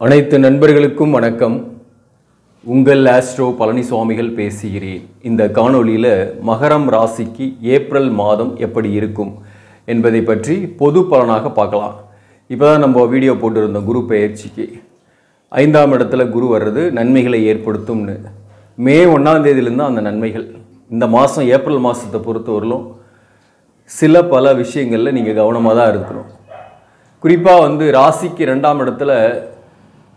அனைத்து நண்பர்களுக்கும் வணக்கம். உங்கள் ஆஸ்ட்ரோ பழனிசுவாமிகள் பேசுகிறேன். இந்த காணொளியில் மகரம் ராசிக்கு ஏப்ரல் மாதம் எப்படி இருக்கும் என்பதை பற்றி பொது பலனாக பார்க்கலாம். இப்போ தான் நம்ம வீடியோ போட்டிருந்தோம் குரு பெயர்ச்சிக்கு. 5ஆம் இடத்துல குரு வர்றது நன்மைகளை ஏற்படுத்தும்னு. மே 1ஆம் தேதியிலேருந்து அந்த நன்மைகள் இந்த மாதம் ஏப்ரல் மாதத்தை பொறுத்தவரையிலும் பல விஷயங்களில் நீங்கள் கவனமாக தான் இருக்கணும். குறிப்பாக ராசிக்கு 2ஆம் இடத்துல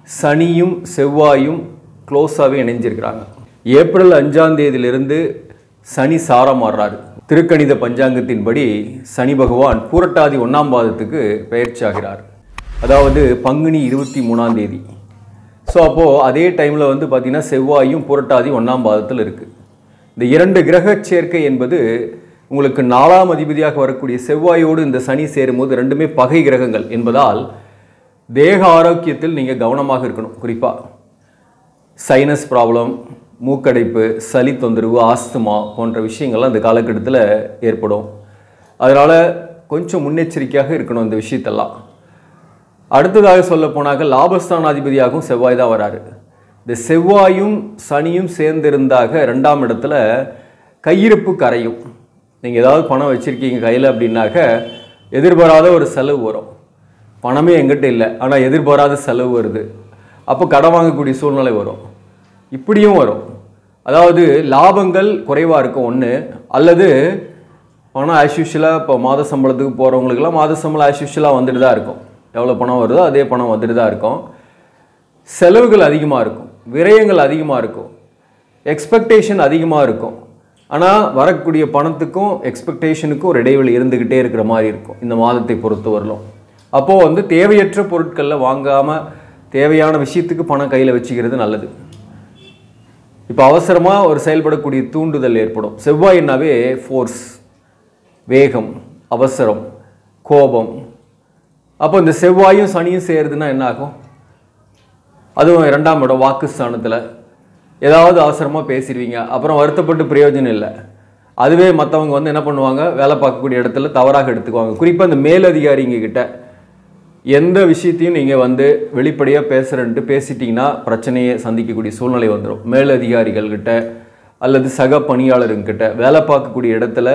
சனியும் செவ்வாயும் க்ளோஸாகவே இணைஞ்சிருக்கிறாங்க. ஏப்ரல் 5ஆம் தேதியிலிருந்து சனி சாரம் மாறுறாரு. திருக்கணித பஞ்சாங்கத்தின்படி சனி பகவான் பூரட்டாதி 1ஆம் பாதத்துக்கு பெயர்ச்சி ஆகிறார். அதாவது பங்குனி 23ஆம் தேதி. ஸோ அப்போது அதே டைமில் பார்த்திங்கன்னா செவ்வாயும் பூரட்டாதி 1ஆம் பாதத்தில் இருக்குது. இந்த 2 கிரக சேர்க்கை என்பது உங்களுக்கு 4ஆம் அதிபதியாக வரக்கூடிய செவ்வாயோடு இந்த சனி சேரும்போது ரெண்டுமே பகை கிரகங்கள் என்பதால் தேக ஆரோக்கியத்தில் நீங்கள் கவனமாக இருக்கணும். குறிப்பாக சைனஸ் ப்ராப்ளம், மூக்கடைப்பு, சளி தொந்தரவு, ஆஸ்துமா போன்ற விஷயங்கள்லாம் இந்த காலகட்டத்தில் ஏற்படும். அதனால் கொஞ்சம் முன்னெச்சரிக்கையாக இருக்கணும் இந்த விஷயத்தெல்லாம். அடுத்ததாக சொல்ல போனாக்க லாபஸ்தானாதிபதியாகவும் செவ்வாய் தான் வராரு. இந்த செவ்வாயும் சனியும் சேர்ந்திருந்தாக 2ஆம் இடத்துல கையிருப்பு கரையும். நீங்கள் ஏதாவது பணம் வச்சுருக்கீங்க கையில் அப்படின்னாக்க எதிர்பாராத ஒரு செலவு வரும். பணமே எங்கிட்ட இல்லை, ஆனால் எதிர்பாராத செலவு வருது. அப்போ கடன் வாங்கக்கூடிய சூழ்நிலை வரும். இப்படியும் வரும். அதாவது லாபங்கள் குறைவாக இருக்கும் ஒன்று, அல்லது பணம் ஆஸ்யூஷுவலாக இப்போ மாத சம்பளத்துக்கு போகிறவங்களுக்கெல்லாம் மாத சம்பளம் ஆஸ்யூஷுவலாக வந்துட்டு தான் இருக்கும். எவ்வளோ பணம் வருதோ அதே பணம் வந்துட்டு தான் இருக்கும். செலவுகள் அதிகமாக இருக்கும், விரயங்கள் அதிகமாக இருக்கும், எக்ஸ்பெக்டேஷன் அதிகமாக இருக்கும். ஆனால் வரக்கூடிய பணத்துக்கும் எக்ஸ்பெக்டேஷனுக்கும் ஒரு இடைவெளி இருந்துக்கிட்டே இருக்கிற மாதிரி இருக்கும் இந்த மாதத்தை பொறுத்தவரையிலும். அப்போது தேவையற்ற பொருட்களில் வாங்காமல் தேவையான விஷயத்துக்கு பணம் கையில் வச்சுக்கிறது நல்லது. இப்போ அவசரமாக ஒரு செயல்படக்கூடிய தூண்டுதல் ஏற்படும். செவ்வாயின்னாவே ஃபோர்ஸ், வேகம், அவசரம், கோபம். அப்போ இந்த செவ்வாயும் சனியும் செய்கிறதுனா என்ன ஆகும்? அதுவும் 2ஆம் இடம் வாக்குஸ்தானத்தில் ஏதாவது அவசரமாக பேசிடுவீங்க, அப்புறம் வருத்தப்பட்டு பிரயோஜனம் இல்லை. அதுவே மற்றவங்க என்ன பண்ணுவாங்க, வேலை பார்க்கக்கூடிய இடத்துல தவறாக எடுத்துக்குவாங்க. குறிப்பாக இந்த மேலதிகாரிங்க கிட்ட எந்த விஷயத்தையும் நீங்கள் வெளிப்படையாக பேசுகிறேன்ட்டு பேசிட்டிங்கன்னா பிரச்சனையை சந்திக்கக்கூடிய சூழ்நிலை வந்துடும். மேலதிகாரிகள்கிட்ட அல்லது சக பணியாளர்கிட்ட, வேலை பார்க்கக்கூடிய இடத்துல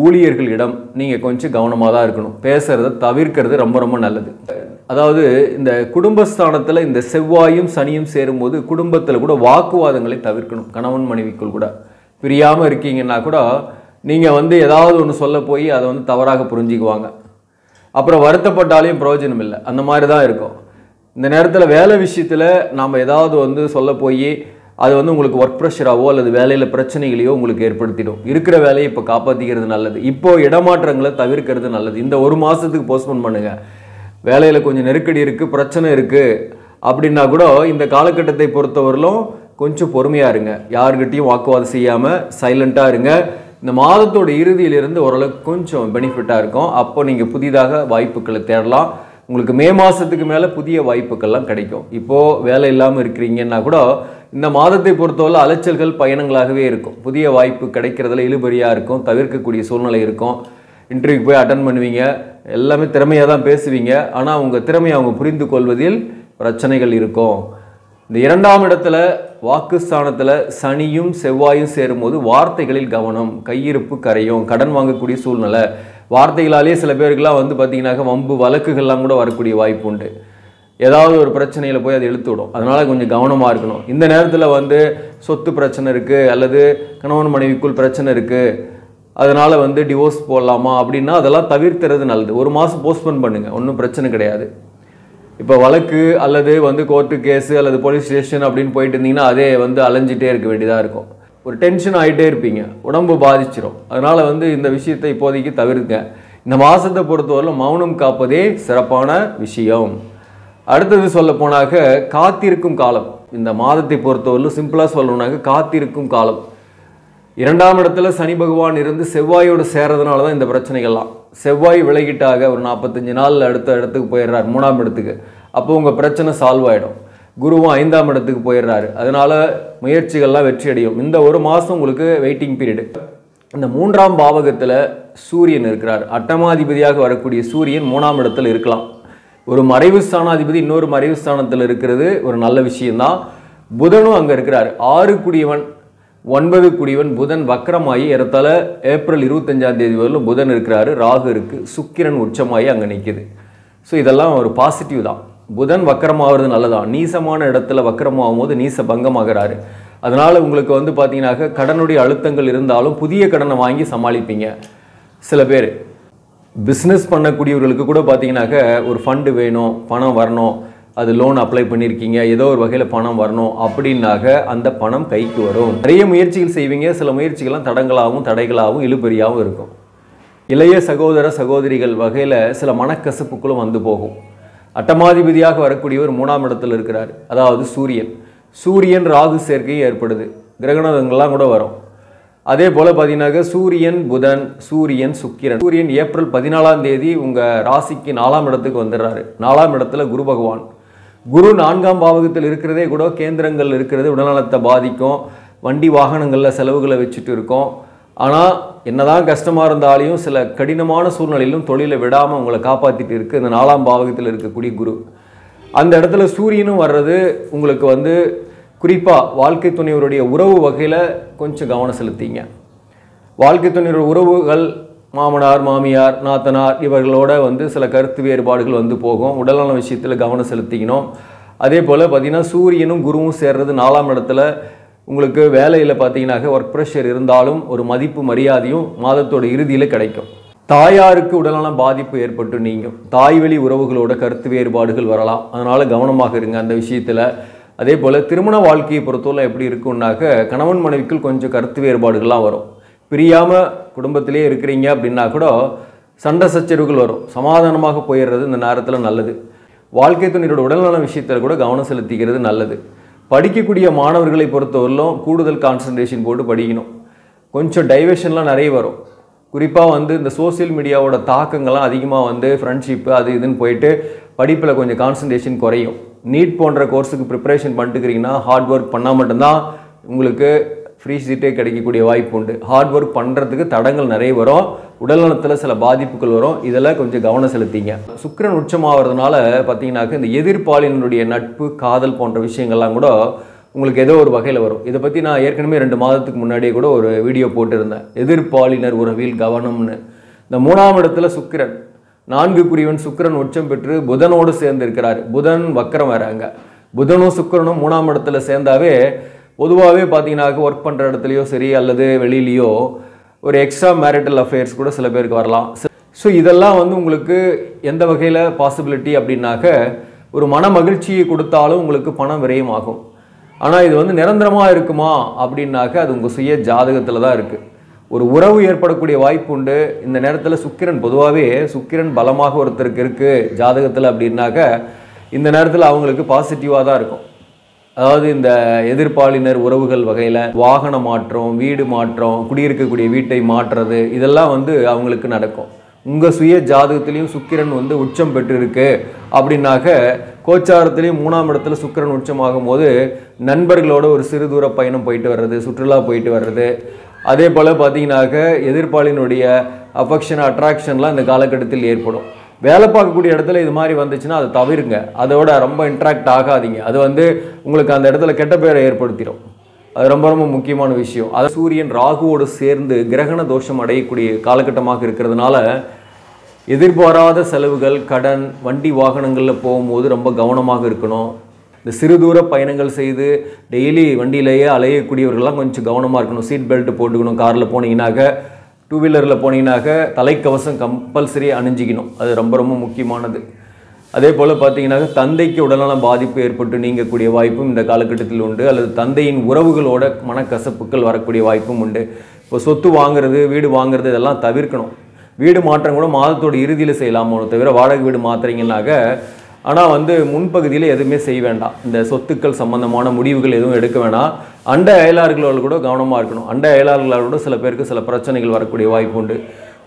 ஊழியர்களிடம் நீங்கள் கொஞ்சம் கவனமாக தான் இருக்கணும். பேசுகிறத தவிர்க்கிறது ரொம்ப ரொம்ப நல்லது. அதாவது இந்த குடும்பஸ்தானத்தில் இந்த செவ்வாயும் சனியும் சேரும்போது குடும்பத்தில் கூட வாக்குவாதங்களை தவிர்க்கணும். கணவன் மனைவிக்குள் கூட பிரியாமல் இருக்கீங்கன்னா கூட நீங்கள் ஏதாவது ஒன்று சொல்ல போய் அதை தவறாக புரிஞ்சுக்குவாங்க. அப்புறம் வருத்தப்பட்டாலையும் பிரயோஜனம் இல்லை. அந்த மாதிரி தான் இருக்கும். இந்த நேரத்தில் வேலை விஷயத்தில் நாம் ஏதாவது சொல்ல போய் அது உங்களுக்கு ஒர்க் ப்ரெஷராகவோ அல்லது வேலையில் பிரச்சனைகளையோ உங்களுக்கு ஏற்படுத்திடும். இருக்கிற வேலையை இப்போ காப்பாற்றிக்கிறது நல்லது. இப்போது இடமாற்றங்களை தவிர்க்கிறது நல்லது. இந்த ஒரு மாதத்துக்கு போஸ்ட்போன் பண்ணுங்கள். வேலையில் கொஞ்சம் நெருக்கடி இருக்குது, பிரச்சனை இருக்குது அப்படின்னா கூட இந்த காலகட்டத்தை பொறுத்தவரையிலும் கொஞ்சம் பொறுமையாக இருங்க. யாருக்கிட்டையும் வாக்குவாதம் செய்யாமல் சைலண்ட்டாக இருங்க. இந்த மாதத்தோட இறுதியிலிருந்து ஓரளவுக்கு கொஞ்சம் பெனிஃபிட்டாக இருக்கும். அப்போ நீங்கள் புதிதாக வாய்ப்புகளை தேடலாம். உங்களுக்கு மே மாதத்துக்கு மேலே புதிய வாய்ப்புகள்லாம் கிடைக்கும். இப்போது வேலை இல்லாமல் இருக்கிறீங்கன்னா கூட இந்த மாதத்தை பொறுத்தவரை அலைச்சல்கள் பயணங்களாகவே இருக்கும். புதிய வாய்ப்பு கிடைக்கிறதுல இழுபறியாக இருக்கும், தவிர்க்கக்கூடிய சூழ்நிலை இருக்கும். இன்டர்வியூக்கு போய் அட்டன் பண்ணுவீங்க, எல்லாமே திறமையாக தான் பேசுவீங்க. ஆனால் உங்கள் திறமையை அவங்க புரிந்து கொள்வதில் பிரச்சனைகள் இருக்கும். இந்த 2ஆம் இடத்துல வாக்குஸ்தானத்தில் சனியும் செவ்வாயும் சேரும்போது வார்த்தைகளில் கவனம், கையிருப்பு கரையும், கடன் வாங்கக்கூடிய சூழ்நிலை. வார்த்தைகளாலே சில பேருக்கெல்லாம் பார்த்தீங்கன்னாக்க வம்பு வழக்குகள்லாம் கூட வரக்கூடிய வாய்ப்பு உண்டு. ஏதாவது ஒரு பிரச்சனையில் போய் அதை இழுத்து விடும். அதனால் கொஞ்சம் கவனமாக இருக்கணும். இந்த நேரத்தில் சொத்து பிரச்சனை இருக்குது, அல்லது கணவன் மனைவிக்குள் பிரச்சனை இருக்குது, அதனால் டிவோர்ஸ் போடலாமா அப்படின்னா அதெல்லாம் தவிர்த்துறது நல்லது. ஒரு மாதம் போஸ்ட்போன் பண்ணுங்கள், ஒன்றும் பிரச்சனை கிடையாது. இப்போ வழக்கு அல்லது கோர்ட்டு கேஸு அல்லது போலீஸ் ஸ்டேஷன் அப்படின்னு போயிட்டு இருந்தீங்கன்னா அதே அலைஞ்சிட்டே இருக்க வேண்டியதாக இருக்கும். ஒரு டென்ஷன் ஆகிட்டே இருப்பீங்க, உடம்பு பாதிச்சிடும். அதனால் இந்த விஷயத்தை இப்போதைக்கு தவிர்க்க. இந்த மாதத்தை பொறுத்தவரையிலும் மௌனம் காப்பதே சிறப்பான விஷயம். அடுத்தது சொல்ல போனாக்க காத்திருக்கும் காலம். இந்த மாதத்தை பொறுத்தவரையிலும் சிம்பிளாக சொல்லணுன்னாக்க காத்திருக்கும் காலம். 2ஆம் இடத்துல சனி பகவான் இருந்து செவ்வாயோடு சேர்றதுனால தான் இந்த பிரச்சனைகள்லாம். செவ்வாய் விலகிட்டாக ஒரு 45 நாளில் அடுத்த இடத்துக்கு போயிடுறார், 3ஆம் இடத்துக்கு. அப்போ உங்கள் பிரச்சனை சால்வ் ஆகிடும். குருவும் 5ஆம் இடத்துக்கு போயிடுறாரு. அதனால் முயற்சிகள்லாம் வெற்றி அடையும். இந்த ஒரு மாதம் உங்களுக்கு வெயிட்டிங் பீரியடு. இந்த 3ஆம் பாவகத்தில் சூரியன் இருக்கிறார். அட்டமாதிபதியாக வரக்கூடிய சூரியன் 3ஆம் இடத்துல இருக்கலாம். ஒரு மறைவு ஸ்தானாதிபதி இன்னொரு மறைவு ஸ்தானத்தில் இருக்கிறது ஒரு நல்ல விஷயம்தான். புதனும் அங்கே இருக்கிறார். 6 குடியவன் 9 குடியவன் புதன் வக்கரமாகி ஏறத்தாழ ஏப்ரல் 25ஆம் தேதி வரலும் புதன் இருக்கிறாரு. ராகு இருக்குது. சுக்கிரன் உச்சமாகி அங்கே நிற்கிது. ஸோ இதெல்லாம் ஒரு பாசிட்டிவ் தான். புதன் வக்கரமாகிறது நல்லதான். நீசமான இடத்துல வக்கரமாகும் போது நீச பங்கமாகிறாரு. அதனால் உங்களுக்கு வந்து பார்த்தீங்கன்னாக்க கடனுடைய அழுத்தங்கள் இருந்தாலும் புதிய கடனை வாங்கி சமாளிப்பீங்க. சில பேர் பிஸ்னஸ் பண்ணக்கூடியவர்களுக்கு கூட பார்த்தீங்கன்னாக்க ஒரு ஃபண்டு வேணும், பணம் வரணும், அது லோன் அப்ளை பண்ணியிருக்கீங்க, ஏதோ ஒரு வகையில் பணம் வரணும் அப்படின்னாக்க அந்த பணம் கைக்கு வரும். நிறைய முயற்சிகள் செய்வீங்க. சில முயற்சிகள்லாம் தடங்களாகவும் தடைகளாகவும் இழுபறியாகவும் இருக்கும். இளைய சகோதர சகோதரிகள் வகையில் சில மனக்கசப்புகளும் வந்து போகும். அட்டமாதிபதியாக வரக்கூடியவர் 3ஆம் இடத்தில் இருக்கிறார். அதாவது சூரியன் ராகு சேர்க்கையும் ஏற்படுது. கிரகணங்கள்லாம் கூட வரும். அதே போல் பார்த்தீங்கன்னாக்க சூரியன் புதன், சூரியன் சுக்கிரன். சூரியன் ஏப்ரல் 14ஆம் தேதி உங்கள் ராசிக்கு 4ஆம் இடத்துக்கு வந்துடுறாரு. 4ஆம் இடத்துல குரு பகவான். குரு 4ஆம் பாவகத்தில் இருக்கிறதே கூட கேந்திரங்கள் இருக்கிறது உடல்நலத்தை பாதிக்கும். வண்டி வாகனங்களில் செலவுகளை வச்சுட்டு இருக்கோம். ஆனால் என்னதான் கஷ்டமாக இருந்தாலையும் சில கடினமான சூழ்நிலையிலும் தொழிலை விடாமல் உங்களை காப்பாற்றிட்டு இருக்குது இந்த 4ஆம் பாவகத்தில் இருக்கக்கூடிய குரு. அந்த இடத்துல சூரியனும் வர்றது உங்களுக்கு வந்து குறிப்பாக வாழ்க்கை துணைவருடைய உறவு வகையில் கொஞ்சம் கவனம் செலுத்திங்க. வாழ்க்கை துணைவர் உறவுகள் மாமனார் மாமியார் நாத்தனார் இவர்களோட வந்து சில கருத்து வேறுபாடுகள் வந்து போகும். உடல்நல விஷயத்தில் கவனம் செலுத்திக்கணும். அதே போல் பார்த்திங்கன்னா சூரியனும் குருவும் சேர்றது 4ஆம் இடத்துல உங்களுக்கு வேலையில் பார்த்தீங்கன்னாக்க ஒர்க் ப்ரெஷர் இருந்தாலும் ஒரு மதிப்பு மரியாதையும் மாதத்தோட இறுதியில் கிடைக்கும். தாயாருக்கு உடல்நல பாதிப்பு ஏற்பட்டு நீங்கும். தாய் வழி உறவுகளோட கருத்து வேறுபாடுகள் வரலாம். அதனால் கவனமாக இருங்க அந்த விஷயத்தில். அதே போல் திருமண வாழ்க்கையை பொறுத்தவரை எப்படி இருக்குன்னாக்க கணவன் மனைவிக்குள் கொஞ்சம் கருத்து வேறுபாடுகள்லாம் வரும். பிரியாமல் குடும்பத்திலே இருக்கிறீங்க அப்படின்னா கூட சண்டை சச்சரவுகள் வரும். சமாதானமாக போயிடுறது இந்த நேரத்தில் நல்லது. வாழ்க்கை துணையோட உடல்நல விஷயத்தில் கூட கவனம் செலுத்திக்கிறது நல்லது. படிக்கக்கூடிய மாணவர்களை பொறுத்தவரையிலும் கூடுதல் கான்சன்ட்ரேஷன் போட்டு படிக்கணும். கொஞ்சம் டைவர்ஷன்லாம் நிறைய வரும். குறிப்பாக வந்து இந்த சோசியல் மீடியாவோட தாக்கங்கள்லாம் அதிகமாக வந்து ஃப்ரெண்ட்ஷிப்பு அது இதுன்னு போயிட்டு படிப்பில் கொஞ்சம் கான்சன்ட்ரேஷன் குறையும். நீட் போன்ற கோர்ஸுக்கு ப்ரிப்பரேஷன் பண்ணிட்டுக்கிறீங்கன்னா ஹார்ட் ஒர்க் பண்ணால் மட்டும்தான் உங்களுக்கு ஃப்ரீ சீட்டே கிடைக்கக்கூடிய வாய்ப்பு உண்டு. ஹார்ட் ஒர்க் பண்ணுறதுக்கு தடங்கள் நிறைய வரும். உடல்நலத்தில் சில பாதிப்புகள் வரும். இதெல்லாம் கொஞ்சம் கவனம் செலுத்திங்க. சுக்கிரன் உச்சமாகிறதுனால பார்த்தீங்கன்னாக்க இந்த எதிர்ப்பாளினுடைய நட்பு காதல் போன்ற விஷயங்கள்லாம் கூட உங்களுக்கு ஏதோ ஒரு வகையில் வரும். இதை பற்றி நான் ஏற்கனவே 2 மாதத்துக்கு முன்னாடியே கூட ஒரு வீடியோ போட்டிருந்தேன். எதிர்ப்பாளினர் உறவில் கவனம்னு. இந்த 3ஆம் இடத்துல சுக்கிரன் 4 குடியவன் சுக்கிரன் உச்சம் பெற்று புதனோடு சேர்ந்து இருக்கிறார். புதன் வக்கரம் வராங்க. புதனும் சுக்கிரனும் 3ஆம் இடத்துல சேர்ந்தாவே பொதுவாகவே பார்த்தீங்கன்னாக்க ஒர்க் பண்ணுற இடத்துலையோ சரி அல்லது வெளியிலையோ ஒரு எக்ஸ்ட்ரா மேரிட்டல் அஃபேர்ஸ் கூட சில பேருக்கு வரலாம். ஸோ இதெல்லாம் வந்து உங்களுக்கு எந்த வகையில் பாசிபிலிட்டி அப்படின்னாக்க ஒரு மன மகிழ்ச்சியை கொடுத்தாலும் உங்களுக்கு பணம் விரயமாகும். ஆனால் இது வந்து நிரந்தரமாக இருக்குமா அப்படின்னாக்க அது உங்கள் சுய ஜாதகத்தில் தான் இருக்குது. ஒரு உறவு ஏற்படக்கூடிய வாய்ப்பு உண்டு. இந்த நேரத்தில் சுக்கிரன் பொதுவாகவே சுக்கிரன் பலமாக ஒருத்தருக்கு இருக்குது ஜாதகத்தில் அப்படின்னாக்க இந்த நேரத்தில் அவங்களுக்கு பாசிட்டிவாக தான் இருக்கும். அதாவது இந்த எதிர்ப்பாளினர் உறவுகள் வகையில் வாகன மாற்றம், வீடு மாற்றம், குடியிருக்கக்கூடிய வீட்டை மாற்றுறது இதெல்லாம் வந்து அவங்களுக்கு நடக்கும். உங்கள் சுய ஜாதகத்திலையும் சுக்கிரன் வந்து உச்சம் பெற்றிருக்கு அப்படின்னாக்க கோச்சாரத்திலையும் 3ஆம் இடத்துல சுக்கிரன் உச்சமாகும் போது நண்பர்களோட ஒரு சிறு தூர பயணம் போயிட்டு வர்றது, சுற்றுலா போயிட்டு வர்றது, அதே போல் பார்த்தீங்கன்னாக்க எதிர்ப்பாளினுடைய அஃபெக்ஷன் அட்ராக்ஷன்லாம் இந்த காலகட்டத்தில் ஏற்படும். வேலை பார்க்கக்கூடிய இடத்துல இது மாதிரி வந்துச்சுன்னா அதை தவிருங்க. அதோட ரொம்ப இன்ட்ராக்ட் ஆகாதீங்க. அது வந்து உங்களுக்கு அந்த இடத்துல கெட்ட பேரை ஏற்படுத்திடும். அது ரொம்ப ரொம்ப முக்கியமான விஷயம். அது சூரியன் ராகுவோடு சேர்ந்து கிரகண தோஷம் அடையக்கூடிய காலகட்டமாக இருக்கிறதுனால எதிர்பாராத செலவுகள், கடன், வண்டி வாகனங்களில் போகும்போது ரொம்ப கவனமாக இருக்கணும். இந்த சிறு தூர பயணங்கள் செய்து டெய்லி வண்டியிலேயே அலையக்கூடியவர்கள்லாம் கொஞ்சம் கவனமாக இருக்கணும். சீட் பெல்ட் போட்டுக்கணும். காரில் போனீங்கன்னாக்க, 2 வீலரில் போனீங்கன்னாக்க தலைக்கவசம் கம்பல்சரி அணிஞ்சிக்கணும். அது ரொம்ப ரொம்ப முக்கியமானது. அதே போல் பார்த்தீங்கன்னாக்க தந்தைக்கு உடல்நல பாதிப்பு ஏற்பட்டு நீங்கக்கூடிய வாய்ப்பும் இந்த காலகட்டத்தில் உண்டு. அல்லது தந்தையின் உறவுகளோட மனக்கசப்புகள் வரக்கூடிய வாய்ப்பும் உண்டு. இப்போ சொத்து வாங்குறது, வீடு வாங்குறது இதெல்லாம் தவிர்க்கணும். வீடு மாற்றம் கூட மாதத்தோட இறுதியில் செய்யலாமோ தவிர வாடகை வீடு மாற்றுறீங்கன்னாக்க ஆனால் வந்து முன்பகுதியில் எதுவுமே செய்ய வேண்டாம். இந்த சொத்துக்கள் சம்பந்தமான முடிவுகள் எதுவும் எடுக்க வேணாம். அண்டை அயலார்களோடு கூட கவனமாக இருக்கணும். அண்டை அயலார்களோட சில பேருக்கு சில பிரச்சனைகள் வரக்கூடிய வாய்ப்பு உண்டு.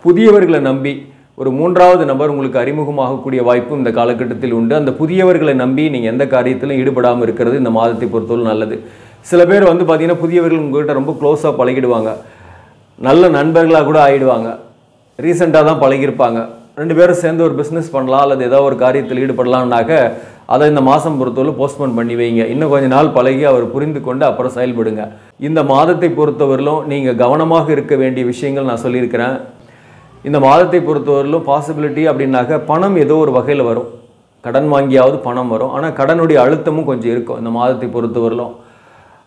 புதியவர்களை நம்பி ஒரு 3வது நபர் உங்களுக்கு அறிமுகமாகக்கூடிய வாய்ப்பும் இந்த காலகட்டத்தில் உண்டு. அந்த புதியவர்களை நம்பி நீங்கள் எந்த காரியத்திலும் ஈடுபடாமல் இருக்கிறது இந்த மாதத்தை பொறுத்தவரை நல்லது. சில பேர் வந்து பார்த்தீங்கன்னா புதியவர்கள் உங்கள்கிட்ட ரொம்ப க்ளோஸாக பழகிடுவாங்க. நல்ல நண்பர்களாக கூட ஆகிடுவாங்க. ரீசெண்டாக தான் பழகியிருப்பாங்க. 2 பேரும் சேர்ந்து ஒரு பிஸ்னஸ் பண்ணலாம் அல்லது ஏதோ ஒரு காரியத்தில் ஈடுபடலாம்னாக்க அதை இந்த மாதம் பொறுத்தவரை போஸ்ட்போன் பண்ணி வைங்க. இன்னும் கொஞ்ச நாள் பழகி அவர் புரிந்து கொண்டு அப்புறம் செயல்படுங்க. இந்த மாதத்தை பொறுத்தவரையிலும் நீங்கள் கவனமாக இருக்க வேண்டிய விஷயங்கள் நான் சொல்லியிருக்கிறேன். இந்த மாதத்தை பொறுத்தவரையிலும் பாசிபிலிட்டி அப்படின்னாக்க பணம் ஏதோ ஒரு வகையில் வரும், கடன் வாங்கியாவது பணம் வரும். ஆனால் கடனுடைய அழுத்தமும் கொஞ்சம் இருக்கும் இந்த மாதத்தை பொறுத்தவரையிலும்.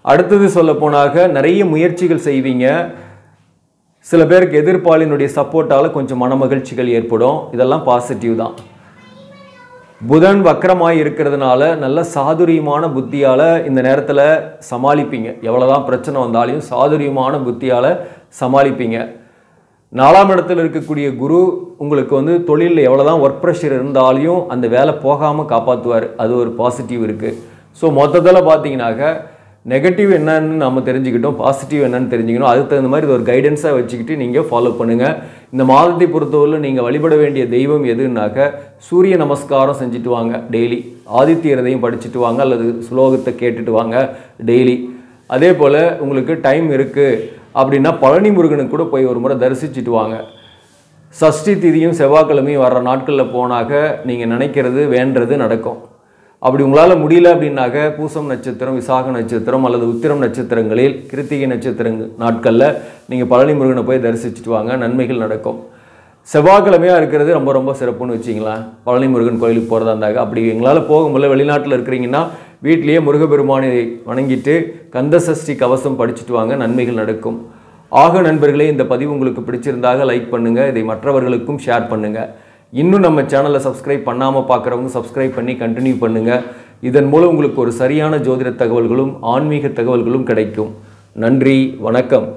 அடுத்தது சொல்ல போனாக்க நிறைய முயற்சிகள் செய்வீங்க. சில பேருக்கு எதிர்ப்பாளினுடைய சப்போர்ட்டால் கொஞ்சம் மனமகிழ்ச்சிகள் ஏற்படும். இதெல்லாம் பாசிட்டிவ் தான். புதன் வக்கரமாய் இருக்கிறதுனால நல்ல சாதுரியமான புத்தியால் இந்த நேரத்தில் சமாளிப்பீங்க. எவ்வளோதான் பிரச்சனை வந்தாலையும் சாதுரியமான புத்தியால் சமாளிப்பீங்க. 4ஆம் இடத்தில் இருக்கக்கூடிய குரு உங்களுக்கு தொழிலில் எவ்வளோதான் ஒர்க் ப்ரெஷர் இருந்தாலையும் அந்த வேலை போகாமல் காப்பாற்றுவார். அது ஒரு பாசிட்டிவ் இருக்குது. ஸோ மொத்தத்தில் பார்த்தீங்கன்னாக்க நெகட்டிவ் என்னன்னு நம்ம தெரிஞ்சுக்கிட்டோம், பாசிட்டிவ் என்னன்னு தெரிஞ்சுக்கணும். அதுக்கு தகுந்த மாதிரி இது ஒரு கைடன்ஸாக வச்சுக்கிட்டு நீங்கள் ஃபாலோ பண்ணுங்கள். இந்த மாதத்தை பொறுத்தவரையில் நீங்கள் வழிபட வேண்டிய தெய்வம் எதுனாக்க சூரிய நமஸ்காரம் செஞ்சுட்டு வாங்க டெய்லி. ஆதித்ய ஹிருதயம் படிச்சுட்டு வாங்க அல்லது ஸ்லோகத்தை கேட்டுட்டு வாங்க டெய்லி. அதே போல் உங்களுக்கு டைம் இருக்குது அப்படின்னா பழனி முருகனுக்கு கூட போய் ஒரு முறை தரிசிச்சுட்டு வாங்க. சஷ்டி திதியும் செவ்வாய்க்கிழமையும் வர்ற நாட்களில் போனாக்க நீங்கள் நினைக்கிறது வேண்டது நடக்கும். அப்படி உங்களால் முடியல அப்படின்னாக்க பூசம் நட்சத்திரம், விசாக நட்சத்திரம் அல்லது உத்திரம் நட்சத்திரங்களில் கிருத்திகை நட்சத்திரங்கள் நாட்களில் நீங்கள் பழனி முருகனை போய் தரிசிச்சுட்டு வாங்க, நன்மைகள் நடக்கும். செவ்வாய்க்கிழமையாக இருக்கிறது ரொம்ப ரொம்ப சிறப்புன்னு வச்சிங்களேன். பழனி முருகன் கோயிலுக்கு போகிறதா இருந்தாங்க. அப்படி எங்களால் போக முடியல, வெளிநாட்டில் இருக்கிறீங்கன்னா வீட்டிலேயே முருகப்பெருமானை வணங்கிட்டு கந்த சஷ்டி கவசம் படிச்சுட்டு வாங்க, நன்மைகள் நடக்கும். ஆக நண்பர்களே, இந்த பதிவு உங்களுக்கு பிடிச்சிருந்தாக லைக் பண்ணுங்கள், இதை மற்றவர்களுக்கும் ஷேர் பண்ணுங்கள். இன்னும் நம்ம சேனலை சப்ஸ்கிரைப் பண்ணாமல் பார்க்குறவங்க சப்ஸ்கிரைப் பண்ணி கண்டினியூ பண்ணுங்கள். இதன் மூலம் உங்களுக்கு ஒரு சரியான ஜோதிட தகவல்களும் ஆன்மீக தகவல்களும் கிடைக்கும். நன்றி, வணக்கம்.